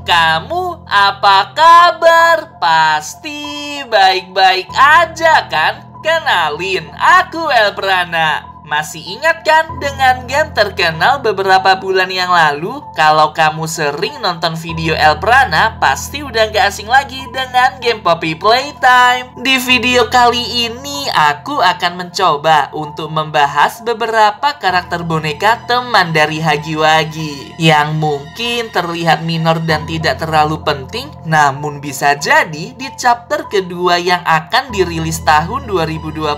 kamu apa kabar? Pasti baik-baik aja kan? Kenalin, aku Elprana. Masih ingat kan dengan game terkenal beberapa bulan yang lalu? Kalau kamu sering nonton video Elprana, pasti udah gak asing lagi dengan game Poppy Playtime. Di video kali ini, aku akan mencoba untuk membahas beberapa karakter boneka teman dari Hagi-Wagi yang mungkin terlihat minor dan tidak terlalu penting, namun bisa jadi di chapter kedua yang akan dirilis tahun 2022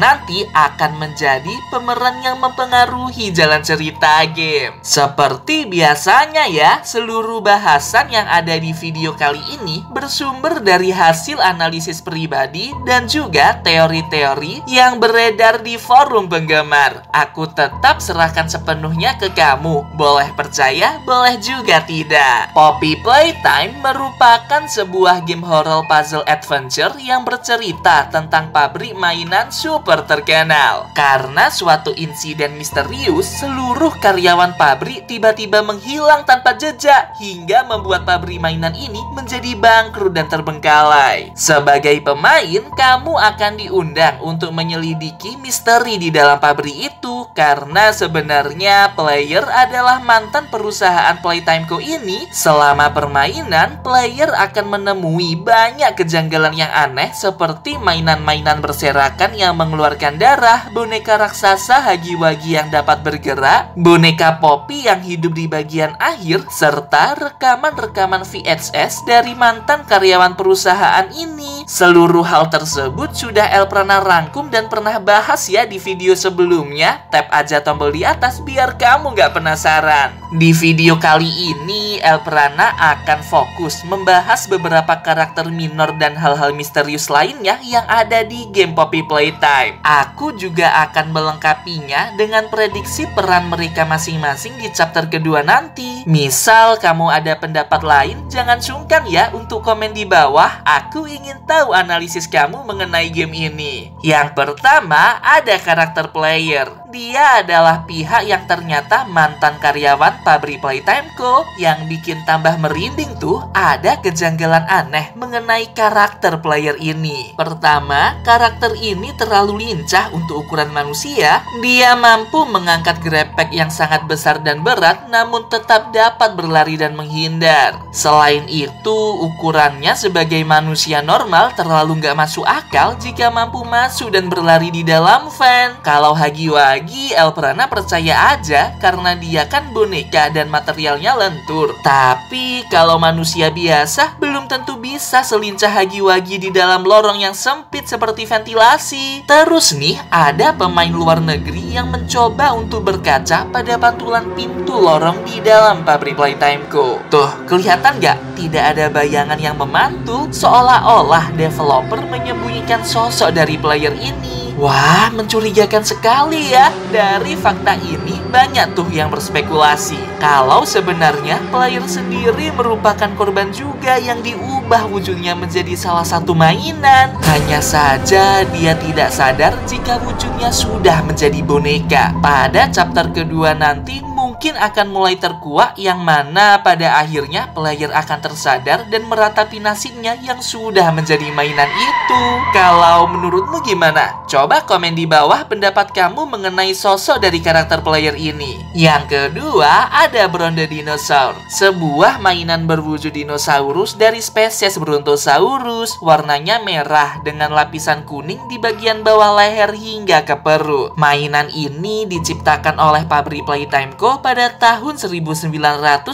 nanti akan menjadi pemeran yang mempengaruhi jalan cerita game. Seperti biasanya ya, seluruh bahasan yang ada di video kali ini bersumber dari hasil analisis pribadi dan juga teori-teori yang beredar di forum penggemar. Aku tetap serahkan sepenuhnya ke kamu. Boleh percaya, boleh juga tidak. Poppy Playtime merupakan sebuah game horror puzzle adventure yang bercerita tentang pabrik mainan super terkenal. Karena suatu insiden misterius, seluruh karyawan pabrik tiba-tiba menghilang tanpa jejak hingga membuat pabrik mainan ini menjadi bangkrut dan terbengkalai. Sebagai pemain, kamu akan diundang untuk menyelidiki misteri di dalam pabrik itu karena sebenarnya player adalah mantan perusahaan Playtime Co. ini. Selama permainan, player akan menemui banyak kejanggalan yang aneh seperti mainan-mainan berserakan yang mengeluarkan darah, boneka raksasa Hagi-Wagi yang dapat bergerak, boneka Poppy yang hidup di bagian akhir, serta rekaman-rekaman VHS dari mantan karyawan perusahaan ini. Seluruh hal tersebut sudah Elprana rangkum dan pernah bahas ya di video sebelumnya. Tap aja tombol di atas biar kamu nggak penasaran. Di video kali ini, Elprana akan fokus membahas beberapa karakter minor dan hal-hal misterius lainnya yang ada di game Poppy Playtime. Aku juga akan melengkapinya dengan prediksi peran mereka masing-masing di chapter kedua nanti. Misal kamu ada pendapat lain, jangan sungkan ya untuk komen di bawah. Aku ingin tahu analisis kamu mengenai game ini. Yang pertama, ada karakter player. Dia adalah pihak yang ternyata mantan karyawan pabrik Playtime Co. Yang bikin tambah merinding tuh, ada kejanggalan aneh mengenai karakter player ini. Pertama, karakter ini terlalu lincah untuk ukuran manusia. Dia mampu mengangkat grepek yang sangat besar dan berat, namun tetap dapat berlari dan menghindar. Selain itu, ukurannya sebagai manusia normal terlalu nggak masuk akal jika mampu masuk dan berlari di dalam van. Kalau Hagi-Wagi, Elprana percaya aja karena dia kan boneka dan materialnya lentur. Tapi kalau manusia biasa belum tentu bisa selincah Hagi-Wagi di dalam lorong yang sempit seperti ventilasi. Terus nih, ada pemain luar negeri yang mencoba untuk berkaca pada pantulan pintu lorong di dalam pabrik Playtime Co. Tuh, kelihatan nggak? Tidak ada bayangan yang memantul, seolah-olah developer menyembunyikan sosok dari player ini. Wah, mencurigakan sekali ya. Dari fakta ini, banyak tuh yang berspekulasi kalau sebenarnya player sendiri merupakan korban juga yang diubah wujudnya menjadi salah satu mainan. Hanya saja dia tidak sadar jika wujudnya sudah menjadi boneka. Pada chapter kedua nanti mungkin akan mulai terkuak, yang mana pada akhirnya player akan tersadar dan meratapi nasibnya yang sudah menjadi mainan itu. Kalau menurutmu gimana? Coba komen di bawah pendapat kamu mengenai sosok dari karakter player ini. Yang kedua, ada Bronto Dinosaur, sebuah mainan berwujud dinosaurus dari spesies Brontosaurus. Warnanya merah dengan lapisan kuning di bagian bawah leher hingga ke perut. Mainan ini diciptakan oleh pabrik Playtime Co. pada tahun 1961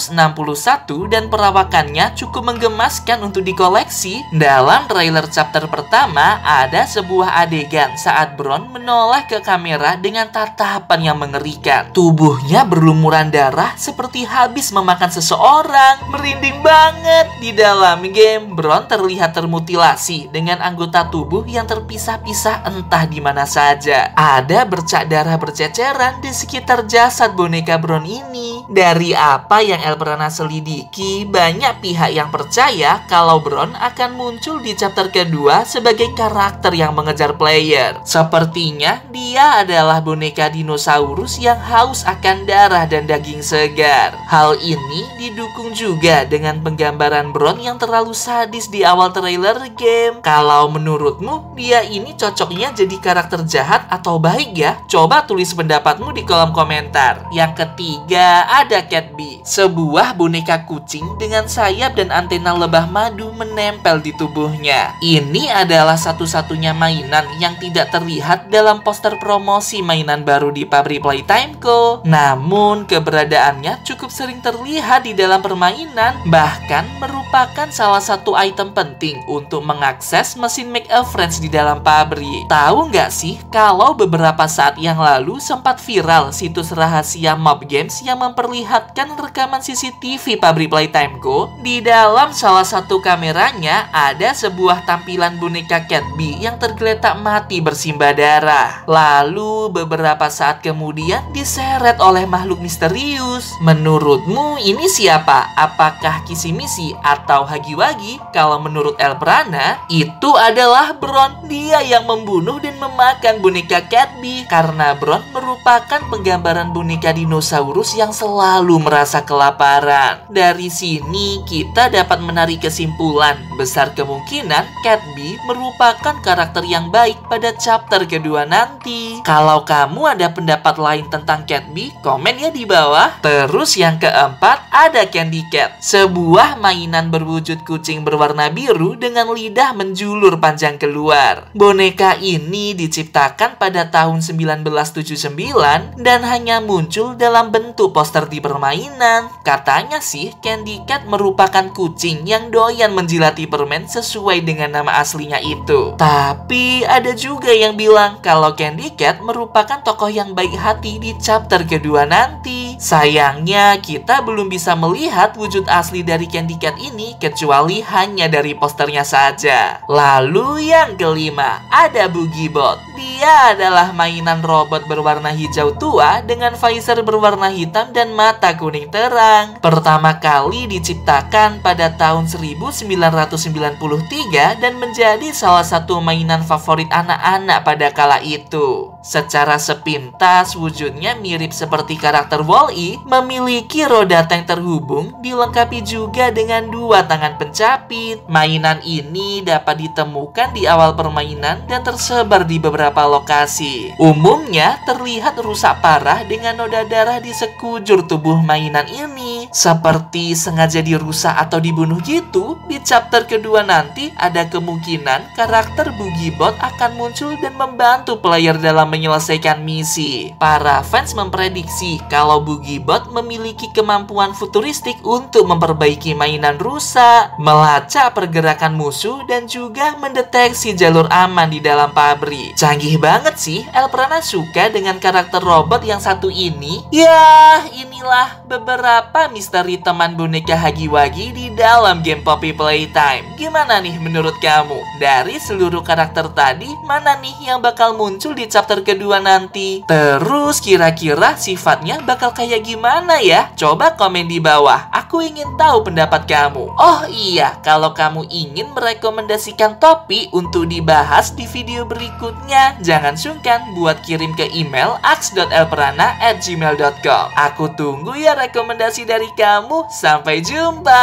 dan perawakannya cukup menggemaskan untuk dikoleksi. Dalam trailer chapter pertama, ada sebuah adegan saat Bron menoleh ke kamera dengan tatapan yang mengerikan. Tubuhnya berlumuran darah seperti habis memakan seseorang. Merinding banget. Di dalam game, Bron terlihat termutilasi dengan anggota tubuh yang terpisah-pisah entah di mana saja. Ada bercak darah berceceran di sekitar jasad boneka Bron tahun ini. Dari apa yang Elprana selidiki, banyak pihak yang percaya kalau Bron akan muncul di chapter kedua sebagai karakter yang mengejar player. Sepertinya dia adalah boneka dinosaurus yang haus akan darah dan daging segar. Hal ini didukung juga dengan penggambaran Bron yang terlalu sadis di awal trailer game. Kalau menurutmu, dia ini cocoknya jadi karakter jahat atau baik ya? Coba tulis pendapatmu di kolom komentar. Yang ketiga, ada Cat Bee, sebuah boneka kucing dengan sayap dan antena lebah madu menempel di tubuhnya. Ini adalah satu-satunya mainan yang tidak terlihat dalam poster promosi mainan baru di pabrik Playtime Co. Namun, keberadaannya cukup sering terlihat di dalam permainan, bahkan merupakan salah satu item penting untuk mengakses mesin Make a Friends di dalam pabrik. Tahu nggak sih kalau beberapa saat yang lalu sempat viral situs rahasia Mob Games yang memperlihatkan rekaman CCTV pabrik Playtime Co. Di dalam salah satu kameranya ada sebuah tampilan boneka Cat Bee yang tergeletak mati bersimbah darah. Lalu beberapa saat kemudian diseret oleh makhluk misterius. Menurutmu ini siapa? Apakah Kisimisi atau Hagiwagi? Kalau menurut Elprana, itu adalah Bron. Dia yang membunuh dan memakan boneka Cat Bee karena Bron merupakan penggambaran boneka dinosaurus yang selalu merasa kelaparan. Dari sini kita dapat menarik kesimpulan besar kemungkinan Cat Bee merupakan karakter yang baik pada chapter kedua nanti. Kalau kamu ada pendapat lain tentang Cat Bee, komen ya di bawah. Terus yang keempat, ada Candy Cat, sebuah mainan berwujud kucing berwarna biru dengan lidah menjulur panjang keluar. Boneka ini diciptakan pada tahun 1979 dan hanya muncul dalam bentuk poster di permainan. Katanya sih, Candy Cat merupakan kucing yang doyan menjilati permen sesuai dengan nama aslinya itu. Tapi ada juga yang bilang kalau Candy Cat merupakan tokoh yang baik hati di chapter kedua nanti. Sayangnya kita belum bisa melihat wujud asli dari Candy Cat ini kecuali hanya dari posternya saja. Lalu yang kelima, ada Boogiebot. Dia adalah mainan robot berwarna hijau tua dengan visor berwarna hitam dan mata kuning terang. Pertama kali diciptakan pada tahun 1993 dan menjadi salah satu mainan favorit anak-anak pada kala itu. Secara sepintas, wujudnya mirip seperti karakter Wall-E, memiliki roda tank terhubung, dilengkapi juga dengan dua tangan pencapit. Mainan ini dapat ditemukan di awal permainan dan tersebar di beberapa lokasi. Umumnya terlihat rusak parah dengan noda darah di sekujur tubuh mainan ini. Seperti sengaja dirusak atau dibunuh gitu. Di chapter kedua nanti ada kemungkinan karakter Boogiebot akan muncul dan membantu player dalam menyelesaikan misi. Para fans memprediksi kalau Boogiebot memiliki kemampuan futuristik untuk memperbaiki mainan rusak, melacak pergerakan musuh, dan juga mendeteksi jalur aman di dalam pabrik. Canggih banget sih, Elprana suka dengan karakter robot yang satu ini. Ya, inilah beberapa misteri teman boneka Hagiwagi di dalam game Poppy Playtime. Gimana nih menurut kamu? Dari seluruh karakter tadi, mana nih yang bakal muncul di chapter kedua nanti? Terus kira-kira sifatnya bakal kayak gimana ya? Coba komen di bawah, aku ingin tahu pendapat kamu. Oh iya, kalau kamu ingin merekomendasikan topik untuk dibahas di video berikutnya, jangan sungkan buat kirim ke email aks.elprana@gmail.com. Aku tunggu ya rekomendasi dari kamu. Sampai jumpa.